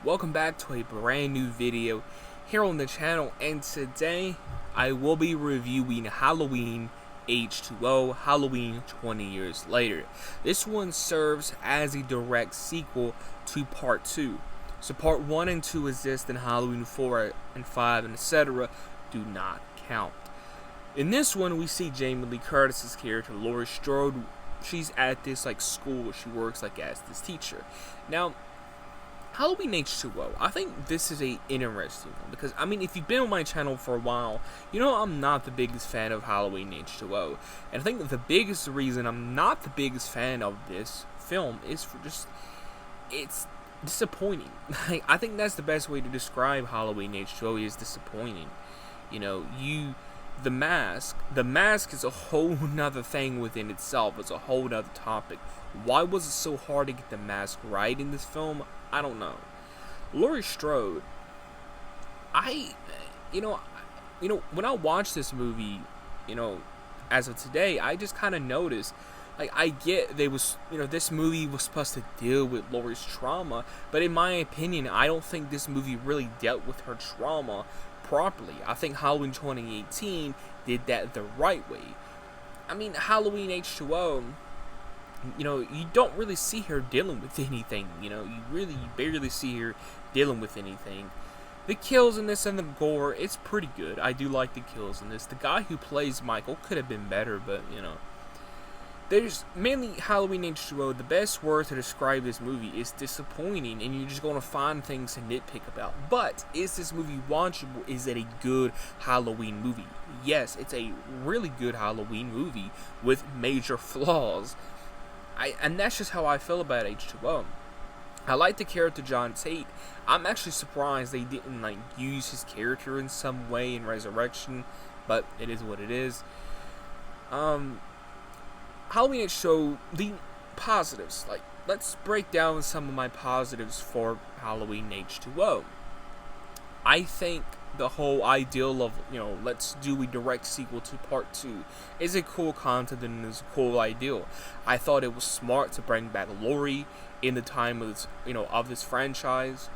Welcome back to a brand new video here on the channel, and today I will be reviewing Halloween H20, Halloween 20 years later. This one serves as a direct sequel to part 2. So part 1 and 2 exist in Halloween 4 and 5 and etc. do not count. In this one we see Jamie Lee Curtis's character, Laurie Strode. She's at this school where she works as this teacher. Now, Halloween H20, I think this is a interesting one because, if you've been on my channel for a while, you know I'm not the biggest fan of Halloween H20. And I think the biggest reason I'm not the biggest fan of this film is for it's disappointing. I think that's the best way to describe Halloween H20 is disappointing. The mask is a whole nother thing within itself. It's a whole nother topic. Why was it so hard to get the mask right in this film? I don't know. Laurie Strode, when I watched this movie, as of today, I just kind of noticed, I get this movie was supposed to deal with Laurie's trauma, but in my opinion, I don't think this movie really dealt with her trauma properly. I think Halloween 2018 did that the right way. Halloween H20, you don't really see her dealing with anything. You barely see her dealing with anything. The kills in this and the gore, it's pretty good. I do like the kills in this. The guy who plays Michael could have been better, but there's mainly Halloween H20. The best word to describe this movie is disappointing, and you're just going to find things to nitpick about. But is this movie watchable? Is it a good Halloween movie? Yes, it's a really good Halloween movie with major flaws. And that's just how I feel about H20. I like the character John Tate. I'm actually surprised they didn't use his character in some way in Resurrection, but it is what it is. Halloween H20, the positives. Let's break down some of my positives for Halloween H20. I think the whole ideal of, let's do a direct sequel to part 2 is a cool concept and is a cool ideal. I thought it was smart to bring back Laurie in the time of this, of this franchise.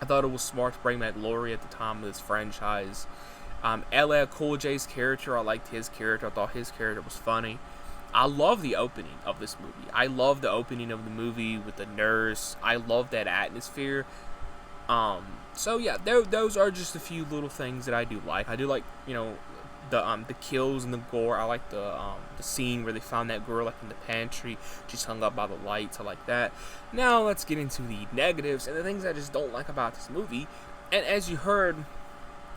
I thought it was smart to bring back Laurie at the time of this franchise. LL Cool J's character, I liked his character. I thought his character was funny. I love the opening of this movie. I love the opening of the movie with the nurse. I love that atmosphere. So yeah, those are just a few little things that I do like. I do like, the kills and the gore. I like the scene where they found that girl in the pantry. She's hung up by the lights. I like that. Now let's get into the negatives and the things I just don't like about this movie. And as you heard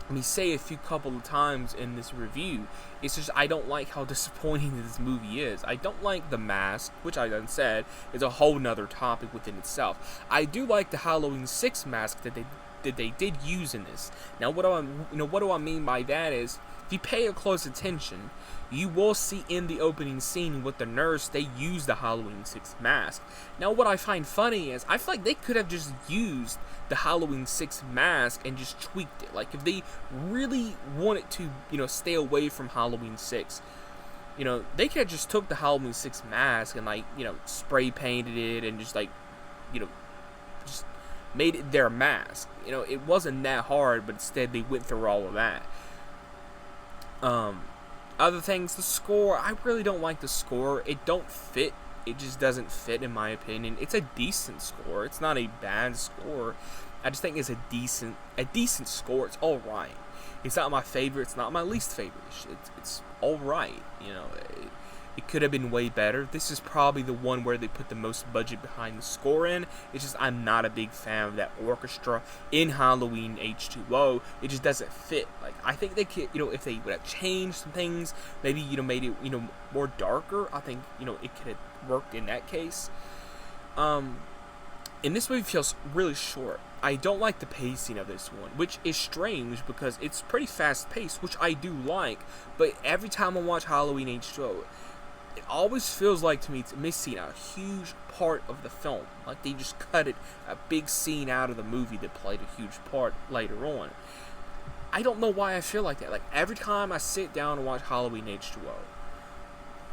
me say a couple of times in this review, it's just I don't like how disappointing this movie is. I don't like the mask, which I done said is a whole nother topic within itself. I do like the Halloween 6 mask that they did use in this. Now what do I mean by that is, if you pay a close attention, you will see in the opening scene with the nurse, they use the Halloween 6 mask. Now what I find funny is, I feel like they could have just used the Halloween 6 mask and just tweaked it. If they really wanted to, stay away from Halloween 6, they could have just took the Halloween 6 mask and spray painted it and just just made it their mask. It wasn't that hard, but instead they went through all of that. Other things, the score, I really don't like the score. It don't fit. It just doesn't fit in my opinion. It's a decent score. It's not a bad score. I just think it's a decent score. It's alright. It's not my favorite. It's not my least favorite. It's alright. It could have been way better. This is probably the one where they put the most budget behind the score in. It's just I'm not a big fan of that orchestra in Halloween H20. It just doesn't fit. I think they could, if they would have changed some things, maybe, made it, more darker, I think, it could have worked in that case. And this movie feels really short. I don't like the pacing of this one, which is strange because it's pretty fast paced, which I do like, but every time I watch Halloween H20, it always feels like to me it's missing a huge part of the film. They just cut a big scene out of the movie that played a huge part later on. I don't know why I feel like that. Every time I sit down and watch Halloween H20,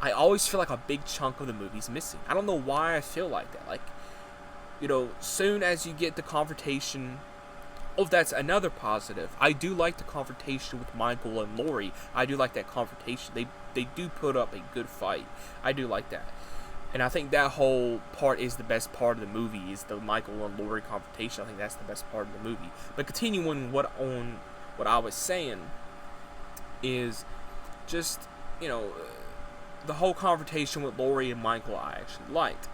I always feel like a big chunk of the movie's missing. I don't know why I feel like that. soon as you get the confrontation. Oh, that's another positive. I do like the confrontation with Michael and Laurie. I do like that confrontation. They do put up a good fight. I do like that. And I think that whole part is the best part of the movie, is the Michael and Laurie confrontation. I think that's the best part of the movie. But continuing what I was saying is just, the whole confrontation with Laurie and Michael I actually liked.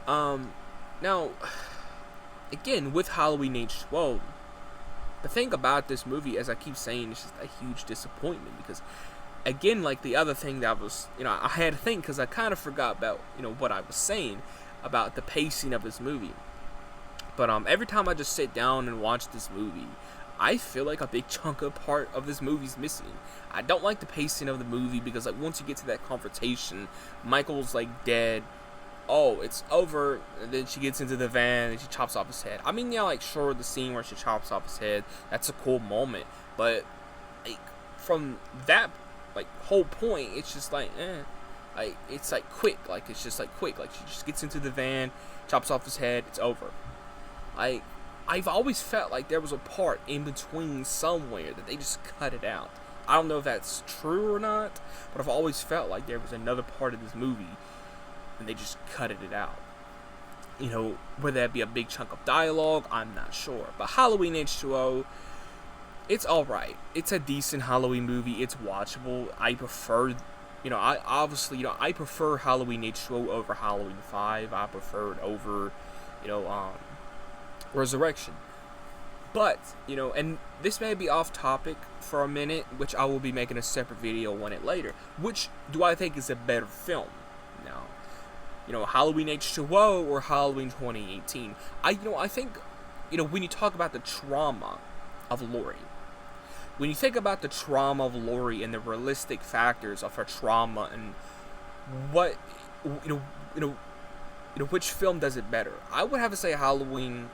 Now, again, with Halloween H20, the thing about this movie, as I keep saying, is just a huge disappointment, because, again, like the other thing that was, I had to think, because I kind of forgot about, what I was saying about the pacing of this movie. But every time I just sit down and watch this movie, I feel like a big chunk of part of this movie's missing. I don't like the pacing of the movie, because like once you get to that confrontation, Michael's like dead. Oh, it's over. And then she gets into the van and she chops off his head. I mean, yeah, like sure, the scene where she chops off his head, that's a cool moment. But like from that like whole point, it's just like like it's like quick. Like it's just like quick. Like she just gets into the van, chops off his head, it's over. Like I've always felt like there was a part in between somewhere that they just cut it out. I don't know if that's true or not, but I've always felt like there was another part of this movie and they just cut it out. Whether that be a big chunk of dialogue, I'm not sure. But Halloween H20, it's alright. It's a decent Halloween movie. It's watchable. I prefer, I prefer Halloween H20 over Halloween 5. I prefer it over, Resurrection. But, and this may be off topic for a minute, which I will be making a separate video on it later. Which do I think is a better film? Now, Halloween H20 or Halloween 2018. I think, when you talk about the trauma of Laurie, when you think about the trauma of Laurie and the realistic factors of her trauma and what, which film does it better? I would have to say Halloween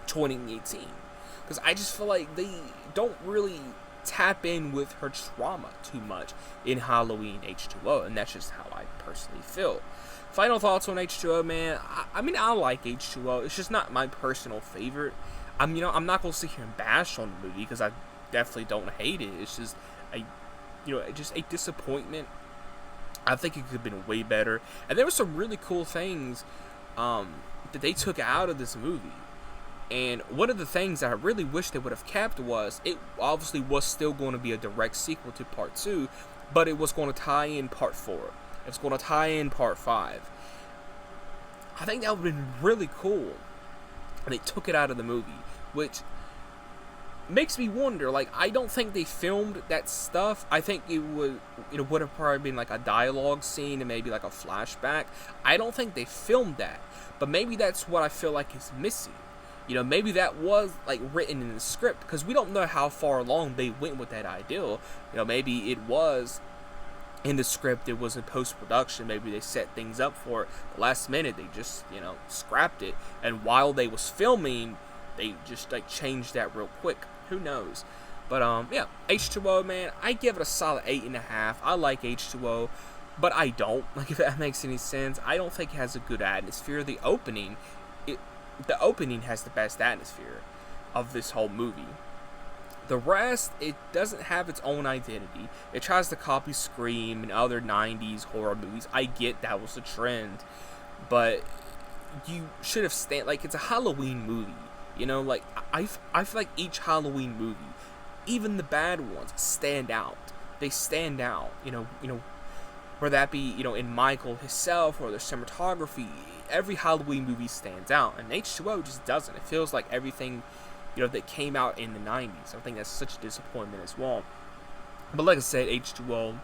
2018. Because I just feel like they don't really tap in with her trauma too much in Halloween H20, and that's just how I personally feel. Final thoughts on H20, man. I mean, I like H20. It's just not my personal favorite. I'm not gonna sit here and bash on the movie because I definitely don't hate it. It's just just a disappointment. I think it could have been way better, and there were some really cool things that they took out of this movie. And one of the things that I really wish they would have kept was, it obviously was still going to be a direct sequel to Part 2, but it was going to tie in Part 4. It was going to tie in Part 5. I think that would have been really cool. And they took it out of the movie, which makes me wonder, like, I don't think they filmed that stuff. I think it would have probably been like a dialogue scene and maybe like a flashback. I don't think they filmed that, but maybe that's what I feel like is missing. Maybe that was like written in the script, because we don't know how far along they went with that ideal. Maybe it was in the script, it was in post-production, maybe they set things up for it. The last minute, they just, scrapped it. And while they was filming, they just like changed that real quick. Who knows? But yeah, H20, man, I give it a solid 8.5. I like H20, but I don't. Like, if that makes any sense, I don't think it has a good atmosphere. The opening has the best atmosphere of this whole movie. The rest, it doesn't have its own identity. It tries to copy Scream and other 90s horror movies. I get that was a trend, but you should have like, it's a Halloween movie. Like, I feel like each Halloween movie, even the bad ones, stand out. They stand out, whether that be, in Michael himself or the cinematography. Every Halloween movie stands out, and H20 just doesn't. It feels like everything, that came out in the 90s. I think that's such a disappointment as well. But like I said, H20, an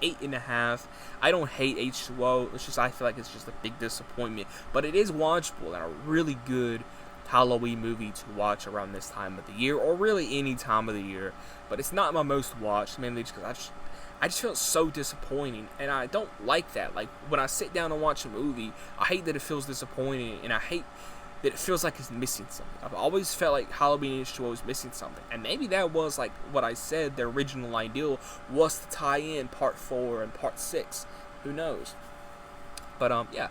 8.5. I don't hate H20. It's just, I feel like it's just a big disappointment. But it is watchable and a really good Halloween movie to watch around this time of the year, or really any time of the year. But it's not my most watched, mainly just because I just feel so disappointing, and I don't like that. Like, when I sit down and watch a movie, I hate that it feels disappointing, and I hate that it feels like it's missing something. I've always felt like Halloween H20 was missing something, and maybe that was, like what I said, the original ideal was to tie in Part 4 and Part 6. Who knows? But, yeah.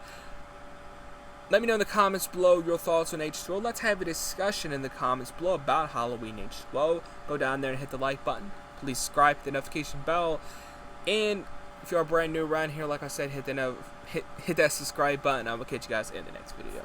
Let me know in the comments below your thoughts on H2O. Let's have a discussion in the comments below about Halloween H2O. Go down there and hit the like button. Please subscribe, hit the notification bell. And if you are brand new around here, like I said, hit that subscribe button. I will catch you guys in the next video.